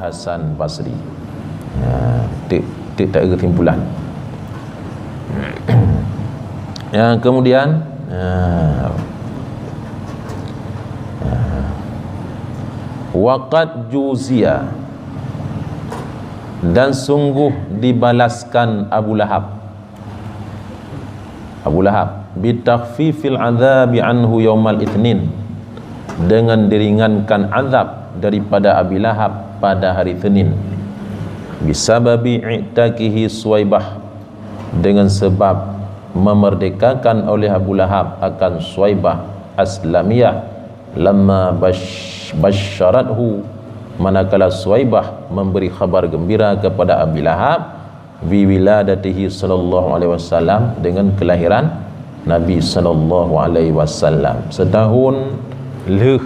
Hasan Basri. Tik tak kesimpulan. Yang kemudian waqad juzia, dan sungguh dibalaskan Abu Lahab bitakhfifil azabi anhu yaumal itsnin, dengan diringankan azab daripada Abi Lahab pada hari Senin, bisababi i'taqihi Suwaibah, dengan sebab memerdekakan oleh Abu Lahab akan Suwaibah Aslamiyah, lamma basyarathu, manakala Suwaibah memberi khabar gembira kepada Abi Lahab bi wiladatihi sallallahu alaihi wasallam, dengan kelahiran Nabi sallallahu alaihi wasallam. Setahun leh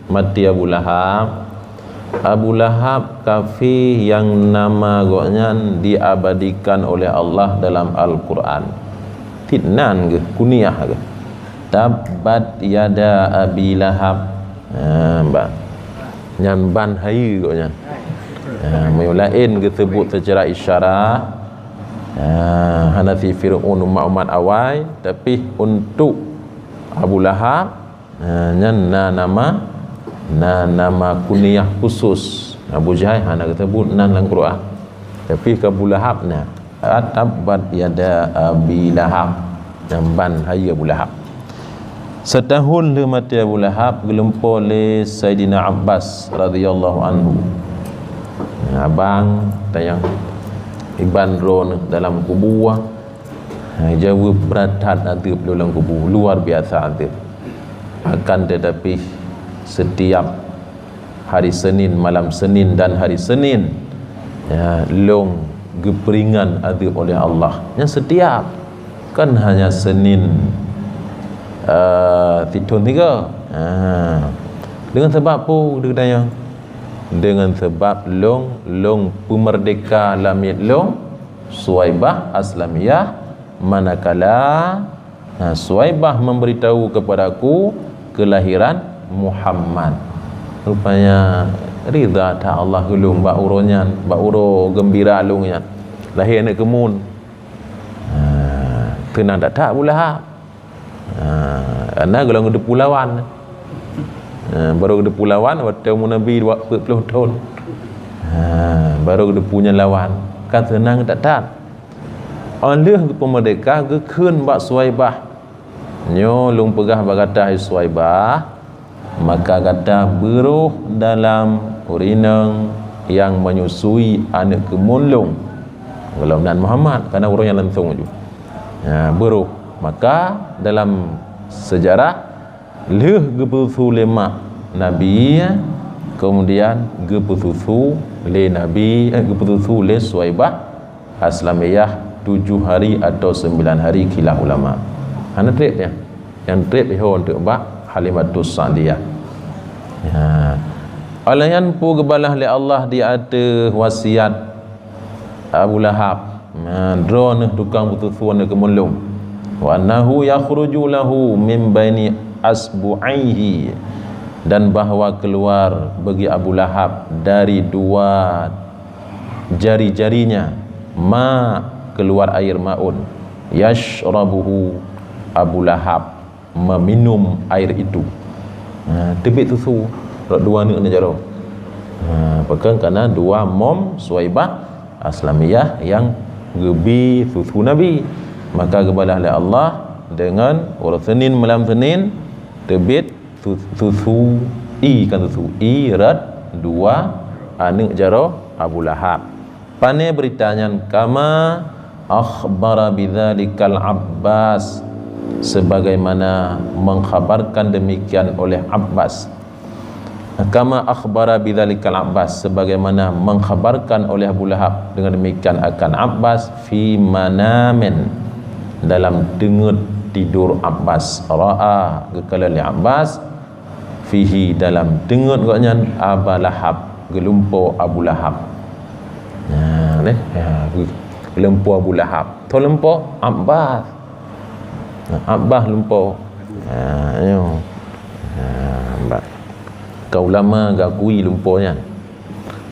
mati Abu Lahab. Abu Lahab kafir yang nama goknya diabadikan oleh Allah dalam Al-Quran. Fitnan ke kuniah ke, tabbat yada Abi Lahab, nyan ban hai goknya. Mulain ke sebut secara isyarat. Hanafi Fir'aun umat awal, tapi untuk Abu Lahab nyan nama kunyah khusus. Abu Jahal nak sebut nan dalam Quran, tapi ke Abu Lahab tabbat yada Abi Lahab, namban hai Abu Lahab. Setahun le mati Abu Lahab, gelempur le Sayyidina Abbas radhiyallahu anhu. Abang tayang Iban ron dalam kubur, jauh beratat adib dalam kubur, luar biasa adib. Akan tetapi setiap hari Senin, malam Senin dan hari Senin, long geperingan adib oleh Allah. Yang setiap kan hanya Senin Titun 3. Dengan sebab apa dia tanya? Dengan sebab long pemerdeka lamit long Suwaibah Aslamiyah, manakala Suwaibah memberitahu kepadaku kelahiran Muhammad. Rupanya rida tak Allah gelung bak uronyan, bak uro gembira lungnya lahir nak kemun. Tenang tak Abu Lahab. Ana gelang de pulauan. Baru ada pulauan waktu Nabi 20 tahun. Baru ada punya lawan. Kan senang tak. Oleh pemerdeka ke keun bak Suwaibah. Nyo lung pegah bagata Suwaibah, maka kata beruh dalam urinang yang menyusui anak kemulung. Kalau dan Muhammad karena orang yang langsung tu. Beruh. Maka dalam sejarah leh gepusu lemak Nabi, kemudian gepusu le Nabi, gepusu le Suwaibah Aslamiyah 7 hari atau 9 hari khilaf ulama. Hana trip ya. Yang trip ihon untuk bak Halimatus Sa'diyah. Alayan pu gebalah le Allah di ada wasiat Abu Lahab. Drone tukang putusuan ke mulung. Wa annahu yakhruju lahu min baini asbu'aihi, dan bahawa keluar bagi Abu Lahab dari 2 jari-jarinya keluar air maun, yashrabuhu, Abu Lahab meminum air itu. Tebik susu rok 2 ni jaro. Pekan kerana 2 mom Suwaibah Aslamiyah yang gebi susu Nabi, maka gebalah oleh Allah dengan orang Senin malam Senin terbit susu rat 2 anak jaro Abu Lahab. Pane beritanya kama akhbara bidzalikal Abbas, sebagaimana mengkhabarkan demikian oleh Abbas. Kama akhbara bidzalikal Abbas, sebagaimana mengkhabarkan oleh Abu Lahab dengan demikian akan Abbas fi manamen, dalam dengut tidur Abbas. Ra'a kekala li Abbas fihi, dalam dengut gaknya Abu Lahab, gelumpo Abu Lahab. Lempo Abu Lahab. To lempo Abbas. Abbas lempo. Kau lama gakui lemponya.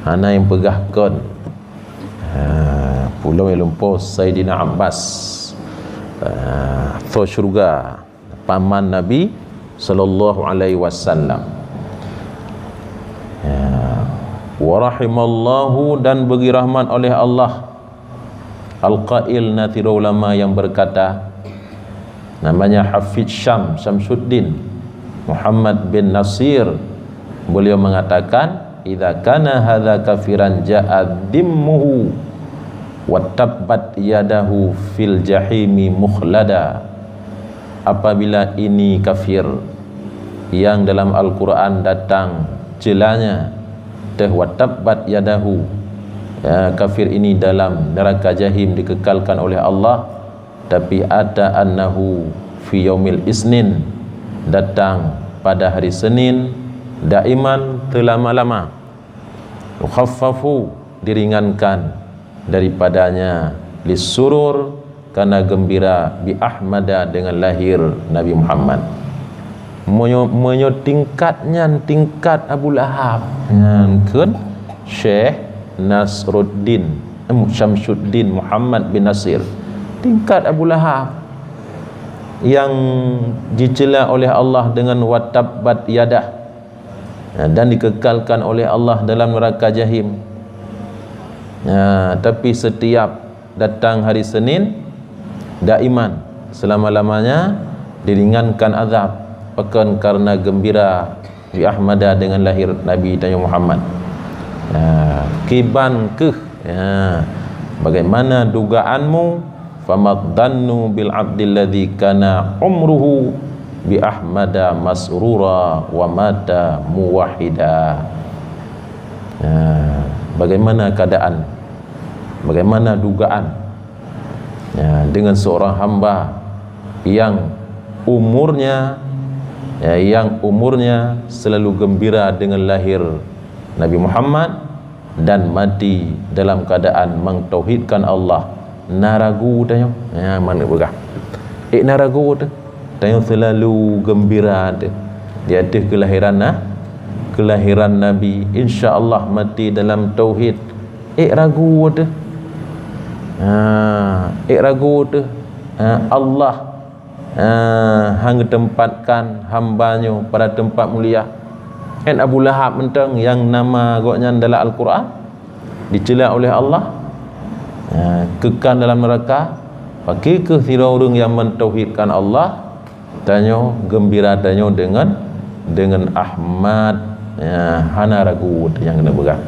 Hana yang pegahkan Pulau yang lumpur Sayyidina Abbas Thor syurga paman Nabi sallallahu alaihi wasallam. Wa rahimallahu, dan beri rahmat oleh Allah al-qail, natira ulama yang berkata, namanya Hafiz Syamsuddin Muhammad bin Nasir. Beliau mengatakan, idza kana hadza kafiran ja'a dimmuhu wa tabbat yadahu fil jahimi mukhlada. Apabila ini kafir yang dalam Al-Quran datang celanya wa tabbat yadahu, kafir ini dalam neraka jahim dikekalkan oleh Allah, tapi ada annahu fi yaumil isnin, datang pada hari Senin, daiman, terlama-lama, mukhaffafu, diringankan daripadanya, lisurur, karena gembira, bi ahmada, dengan lahir Nabi Muhammad. Menyo tingkatnya tingkat Abu Lahab kan Syekh Nasruddin Syamsuddin Muhammad bin Nasir, tingkat Abu Lahab yang dicela oleh Allah dengan watabbat yadah, dan dikekalkan oleh Allah dalam neraka jahim. Tapi setiap datang hari Senin, daiman, selama-lamanya diringankan azab, bahkan karena gembira bi ahmada, dengan lahir Nabi Muhammad. Kiban ke, bagaimana dugaanmu? Famaddannu bil abdil ladzi kana umruhu bi ahmada masrura wa mata muwahhida. Bagaimana keadaan, bagaimana dugaan dengan seorang hamba yang umurnya selalu gembira dengan lahir Nabi Muhammad dan mati dalam keadaan mentauhidkan Allah. Naragu tanya, mana begah? Naragu tu, tanya selalu gembira tu di atas kelahiran Nabi, insya-Allah mati dalam tauhid. Ragu tu, ragu tu, Allah hang tempatkan hambanya pada tempat mulia. Abu Lahab mentang yang nama agaknya dalam Al-Quran dicela oleh Allah, kekal dalam neraka. Pakai ke sira orang yang mentauhidkan Allah, tanya gembira, tanya dengan Ahmad. Hana ragu yang kena berat,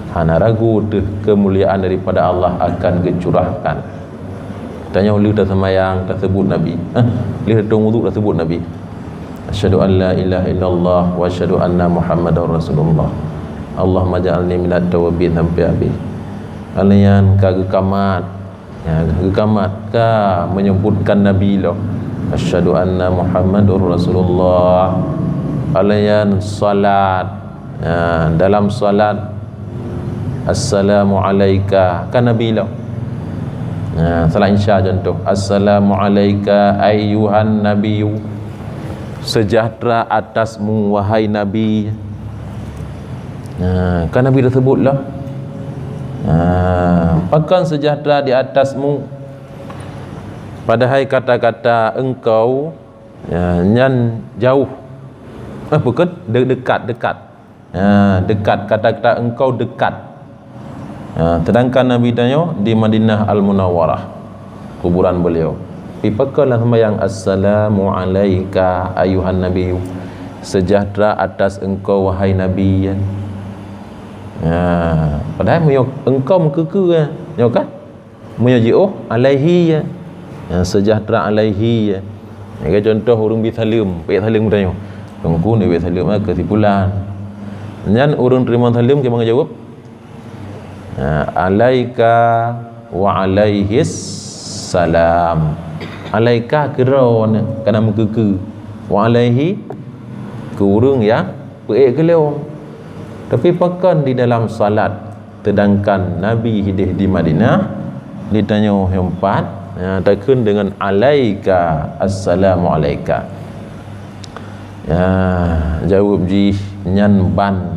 hana ragu kemuliaan daripada Allah akan dicurahkan. Tanya oleh tak semayang tak sebut Nabi, boleh tung wuduk tak sebut Nabi. Asyhadu an la ilaha illallah wa asyhadu anna Muhammadar Rasulullah. Allahumma ja'alni minat tawabin sampai habis. Kalian kagak kamat, gekamat ka menyebutkan Nabi lo. Asyhadu anna Muhammadur Rasulullah. Kalian salat, dalam salat assalamu alayka kan Nabi lo. Salat insya contoh, assalamu alayka ayyuhan nabiyyu, sejahtera atasmu wahai Nabi. Kan Nabi dah sebut lah. Bahkan sejahtera di atasmu, padahal kata-kata engkau nyan jauh, bukan dekat, dekat, kata-kata engkau dekat. Sedangkan Nabi tanya di Madinah Al-Munawwarah, kuburan beliau, pipakalah sembahyang assalamu alayka ayuhan nabiyyu, sejahtera atas engkau wahai Nabi. Padahal engkau mengkeke kan, menyaji'uh alaihi, sejahtera alaihi. Contoh orang bisalim, baik salim tanya, tunggu ni baik salim kesimpulan. Dan orang terima salim dia menjawab alaika wa alaihis salam. Alaika kerana mengkeke, wa alaihi ke orang yang baik kelewang. Tapi pakan di dalam salat, sedangkan Nabi hidup di Madinah, ditanya yang empat, takun dengan alaika, assalamu alaika. Jawab ji nyan ban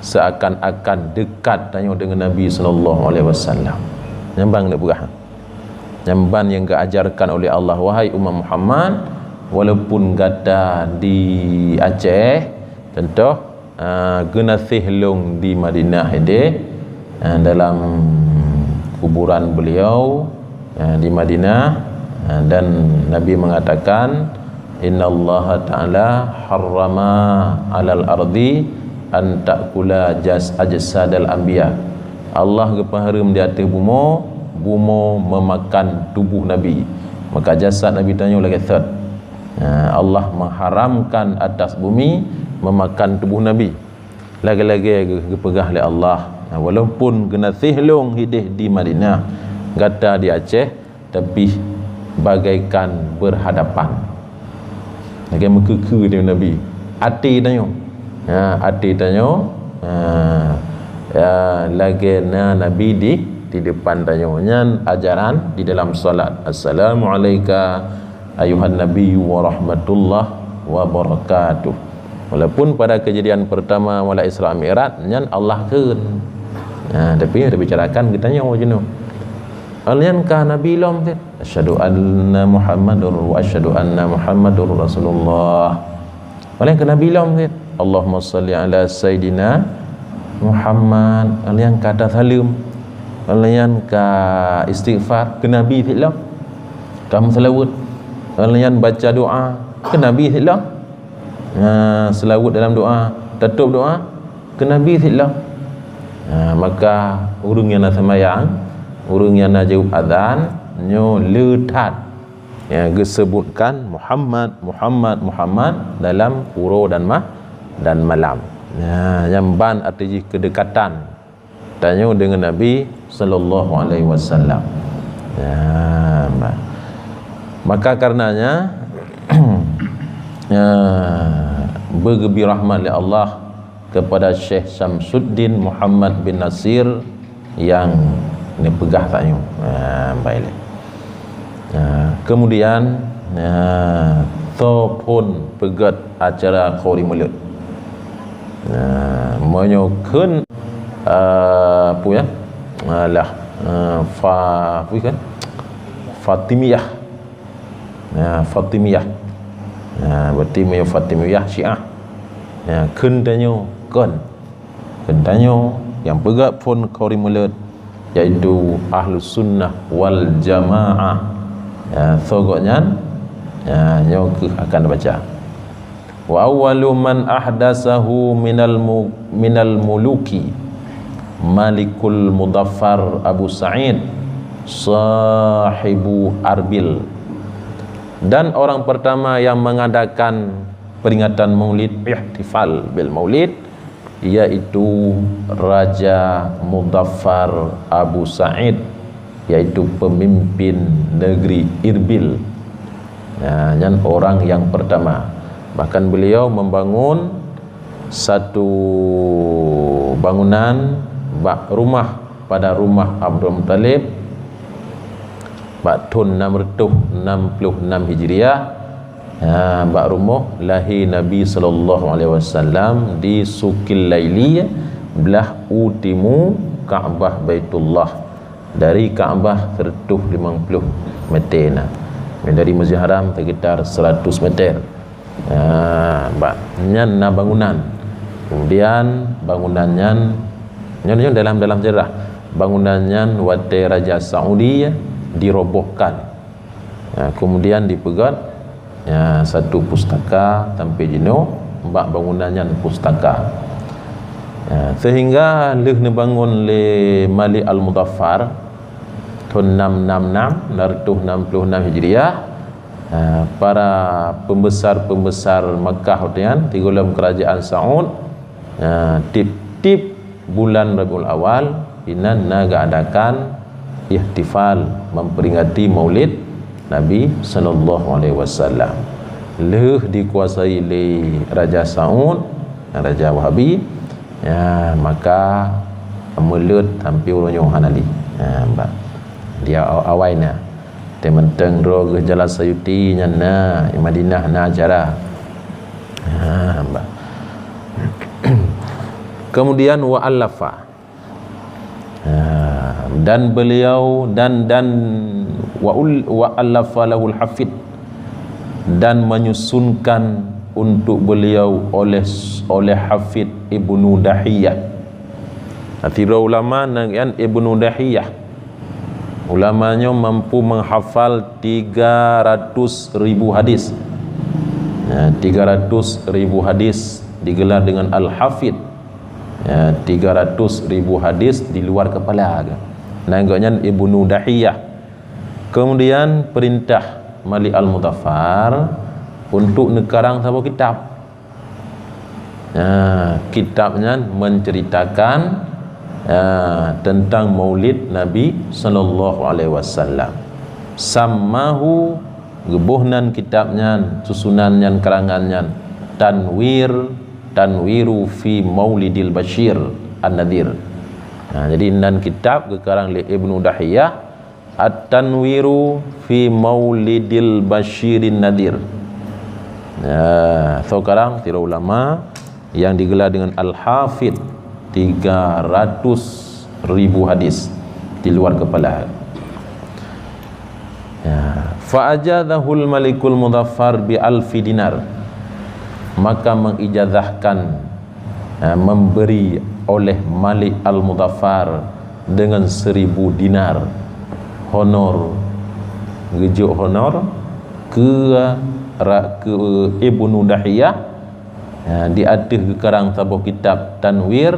seakan-akan dekat tanya dengan Nabi sallallahu alaihi wasallam. Nyambang nak berah. Nyamban yang diajarkan oleh Allah, wahai umat Muhammad, walaupun gada di Aceh, tentu genasih long di Madinah ini, dalam kuburan beliau di Madinah, dan Nabi mengatakan innallaha ta'ala harrama 'alal ardi an ta'kula ajsadal anbiya. Allah kepaharam di atas bumo memakan tubuh Nabi. Maka jasad Nabi tanya lagi third. Allah mengharamkan atas bumi memakan tubuh Nabi. Lagi-lagi kepegah oleh Allah. Walaupun kena sihlong hidih di Madinah, gata di Aceh, tapi bagaikan berhadapan. Lagi mekeke dengan Nabi. Hati tanya. Hati tanya. Lagi Nabi di depan tanya nyan ajaran di dalam solat. Assalamualaikum ayuhan nabiyyu wa rahmatullah wa barakatuh. Walaupun pada kejadian pertama wala Isra Mi'raj nyan Allah keun. Tapi ada bicarakan kita tanya macam tu. Alyan ka nabi lom tu. Asyhadu anna Muhammadur wa asyhadu anna Muhammadur Rasulullah. Alyan ka nabi lom tu. Allahumma salli ala sayidina Muhammad. Alyan kata salam. Alyan ka istighfar ke Nabi fillah. Kamu selawat. Alyan baca doa ke Nabi fillah. Selawat dalam doa, tutup doa ke Nabi fillah. Maka urang yang nak sembahyang, urang yang nak jawab azan, nyo letat disebutkan Muhammad dalam puro dan malam. Yang ban arti kedekatan tanya dengan Nabi sallallahu alaihi wasallam. Maka karenanya bergebi rahmat oleh Allah kepada Syekh Syamsuddin Muhammad bin Nasir yang ni pegah tanya. Baiklah. Kemudian to pun pegat acara Khori Mulut. Menyokan apa ya? Bukan Fatimiyah. Fatimiyah. Berarti Fatimiyah Syiah. Kentanyo yang pegat pun Khori Mulut, iaitu Ahlus Sunnah wal Jamaah. Sogoknya nyo akan baca. Wa awwalu man ahdasahu minal muluki Malikul Mudaffar Abu Sa'id sahibu Arbil. Dan orang pertama yang mengadakan peringatan Maulid, ihtifal bil Maulid, yaitu Raja Mudaffar Abu Sa'id, yaitu pemimpin negeri Irbil. Yang orang yang pertama. Bahkan beliau membangun satu bangunan rumah pada rumah Abdul Muttalib tahun 666 Hijriah. Bak rumah lahir Nabi sallallahu alaihi wasallam di Sukil Laili belah utimu Kaabah Baitullah. Dari Kaabah 150 meter nah. Dari Masjid Haram sekitar 100 meter. Nyan na bangunan. Kemudian bangunannya dalam sejarah bangunannya wate Raja Saudi dirobohkan. Kemudian dipegat satu pustaka sampai jenuh mbak bangunannya pustaka. Sehingga leh dibangun le Malik Al-Mudaffar tahun 666 Hijriah. Para pembesar-pembesar Makkah hotian tigolom kerajaan Saud tip bulan Rabiul Awal inan naga adakan ihtifal memperingati Maulid Nabi sallallahu alaihi wasallam. Leh dikuasai oleh Raja Saud, Raja Wahabi. Maka melut sampai urunyo Hanali. Dia awainya tementeng ro ke Jalan Sayuti nyana Madinah na acara. Kemudian wa allafa, dan beliau dan wa allafa lahul hafid, dan menyusunkan untuk beliau oleh Hafid Ibnu Dahiyah. Athira ulama dengan Ibnu Dahiyah, ulamanya mampu menghafal 300.000 hadis. 300.000 hadis digelar dengan Al-Hafid. 300.000 hadis di luar kepala. Namanya Ibnu Dahiyah. Kemudian perintah Malik Al-Mudhaffar untuk nekarang sebuah kitab. Kitabnya menceritakan tentang Maulid Nabi sallallahu alaihi wasallam. Sammahu, gebuhnan kitabnya, susunannya, karangannya, Tanwiru fi Maulidil Bashir An-Nadhir. Jadi nan kitab kekarang oleh Ibnu Dahiyah, At-Tanwiru fi Maulidil Bashirin Nadhir. So sekarang tira ulama yang digelar dengan Al-Hafid, 300.000 hadis di luar kepala. Fa'ajadahul Malikul Mudhaffar bi alfi dinar, maka mengijazahkan, memberi oleh Malik Al-Mudhaffar dengan 1000 dinar honor, gejuk honor ke Ibnu Dahiyah, di atas kekarang sebuah kitab Tanwir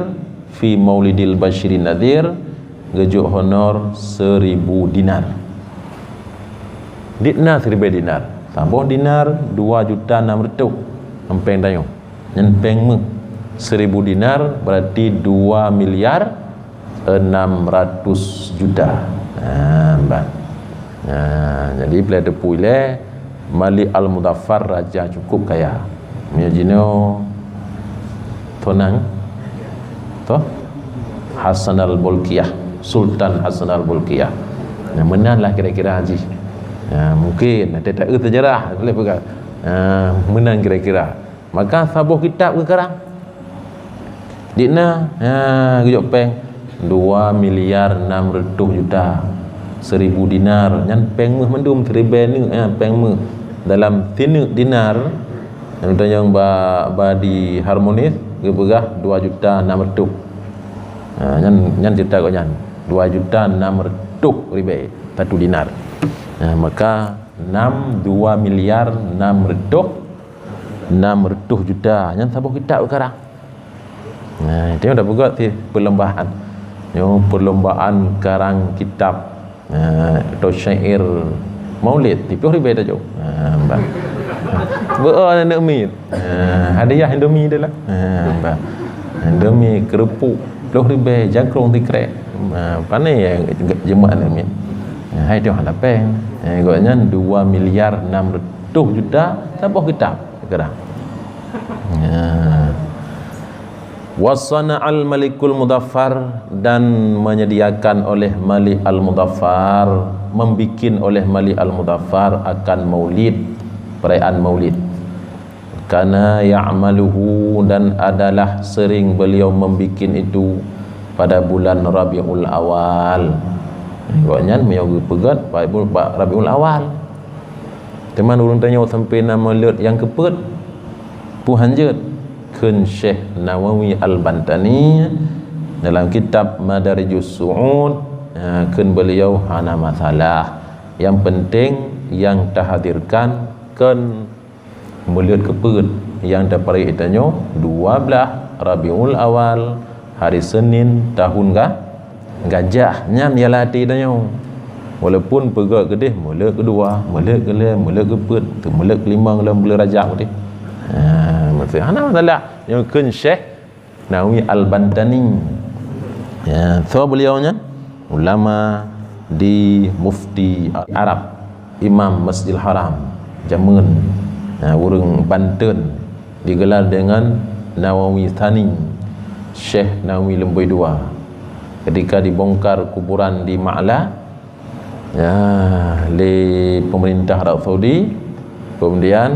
fi Maulidil Bashirin Nadhir, gejuk honor 1000 dinar. Dikna 1000 dinar, sabuh dinar 2.600.000 empeng dayo. Empeng me 1000 dinar berarti 2.600.000.000. Jadi bila depu ile Malik Al-Mudhaffar raja cukup kaya. Mijino tonang toh Hasan Al-Bolkiah, Sultan Hasan Al-Bolkiah. Menanglah kira-kira haji. Mungkin ada tak sejarah boleh pegang. Menang kira-kira. Maka sabuh kitab ke sekarang. Dikna gejok peng 2.600.000.000. 1000 dinar nyan peng meh mendum 1000 ni peng meh dalam 3 dinar yang di harmonis ke berah 2.600.000. Nyan cerita kau nyan 2.600.000 satu dinar. Maka 2.600.000.000 nyan sabuh kitab sekarang. Dia dah buat perlombaan. Perlombaan karang kitab atau syair Maulid tipu ribai dah jauh. Berapa nak mi? Hadiah Indomie dia lah. Indomie kerupuk 10 ribai jangkrong tikrek. Pandai yang jemaah nak mi. Hai dia hendak peng. Agaknya 2.600.000.000 sabuh kitab sekarang. Wasana al-Malikul Mudhaffar, dan menyediakan oleh Malik Al-Mudhaffar, membikin oleh Malik Al-Mudhaffar akan maulid, perayaan maulid. Karena ya'maluhu, dan adalah sering beliau membikin itu pada bulan Rabiul Awal. Buatnya menyogok pegat Rabiul Awal. Teman urang tanya sampai nama lihat yang kepet puhanjet kun Syekh Nawawi Al-Bantani dalam kitab Madarijus Su'ud, kun beliau hana masalah yang penting yang terhadirkan kun melihat kepet yang dapat itanya 12 Rabiul Awal, hari Senin tahun gajah nyam ialah tidanya. Walaupun pegat gedeh mulak kedua, mulak kelima, mulak kepet, mulak kelima dalam bulan Rajab gedeh. Maksudnya masalah yang kun Syekh Nawawi Al-Bantani. So beliaunya ulama di Mufti Arab, Imam Masjidil Haram Jamun, urang Banten, digelar dengan Nawawi Thani, Syekh Nawawi Lembui II. Ketika dibongkar kuburan di Ma'la oleh pemerintah Arab Saudi, kemudian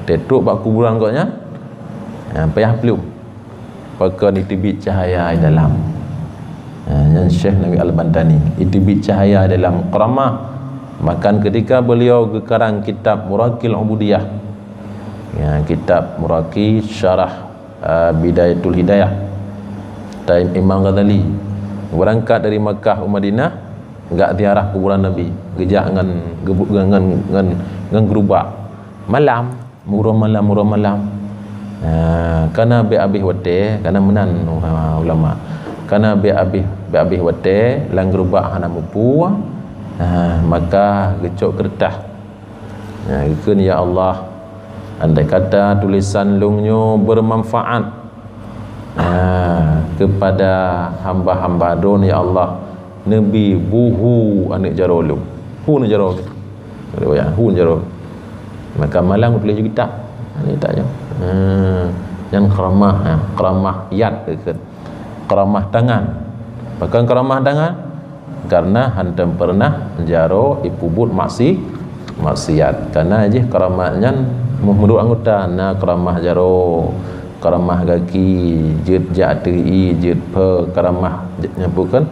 tetruk bak kuburan koknya payah pelum Pakon itibit cahaya dalam yang Syekh Nabi Al-Bantani itibit cahaya dalam Qaramah. Makan ketika beliau gekarang kitab Murakil Ubudiyah, ya, kitab Muraki Syarah Bidayatul Hidayah Taim Imam Ghazali, berangkat dari Makkah ke Madinah, enggak ziarah kuburan Nabi, gejak dengan gerubak malam, murah malam. Karena be abih wate, karena menan ulama, karena be abih wate lang gerubak hana mupu, maka gecok kertas. Ikun ya Allah, andai kata tulisan lungnyo bermanfaat kepada hamba-hamba don ya Allah, Nabi buhu anak jarolum hu na jaro ya hu jaro, maka malang tulis kitab ni tak jauh. Yang keramah yad dekat keramah tangan, bahkan keramah tangan karena hantam pernah jaro ipubut maksiat, karena aja keramahnya menurut anggota na keramah jaro, keramah kaki jet jati jet pe keramah bukan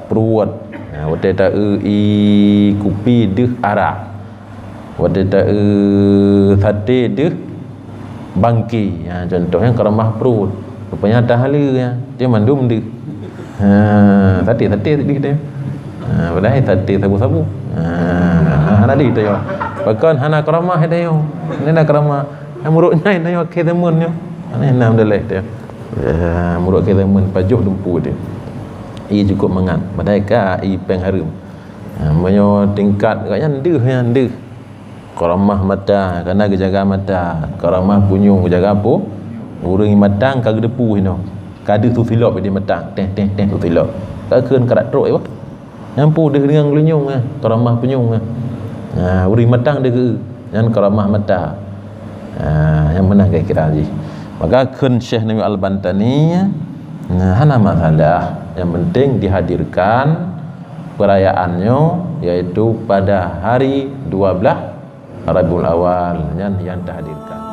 peruat wate ta i kupi deh arak wate ta sate deh bangki, contohnya keramah perut rupanya ada hala ya dia mandum deh sate dia padahal sate sabu-sabu hana di tu ya bahkan hana keramah dia yo ni nak keramah muruknya dia yo kedemun yo ni nam dalai dia muruk kedemun pajuh dumpu dia ia cukup mengan mereka i peng harum menyo tingkat katnya ndeuh keramah mata karena jaga mata, keramah punyung jaga apa urang matang ka gedepu hino kadu tu filop di matang teh tu filop ka keun karat trok apa nyampu deh dengan glunyung keramah punyung urang matang deh yang keramah mata yang menang kira haji. Maka keun Syekh Nabi Al-Bantani hana masalah, yang penting dihadirkan perayaannya yaitu pada hari 12 Rabiul Awal yang dihadirkan.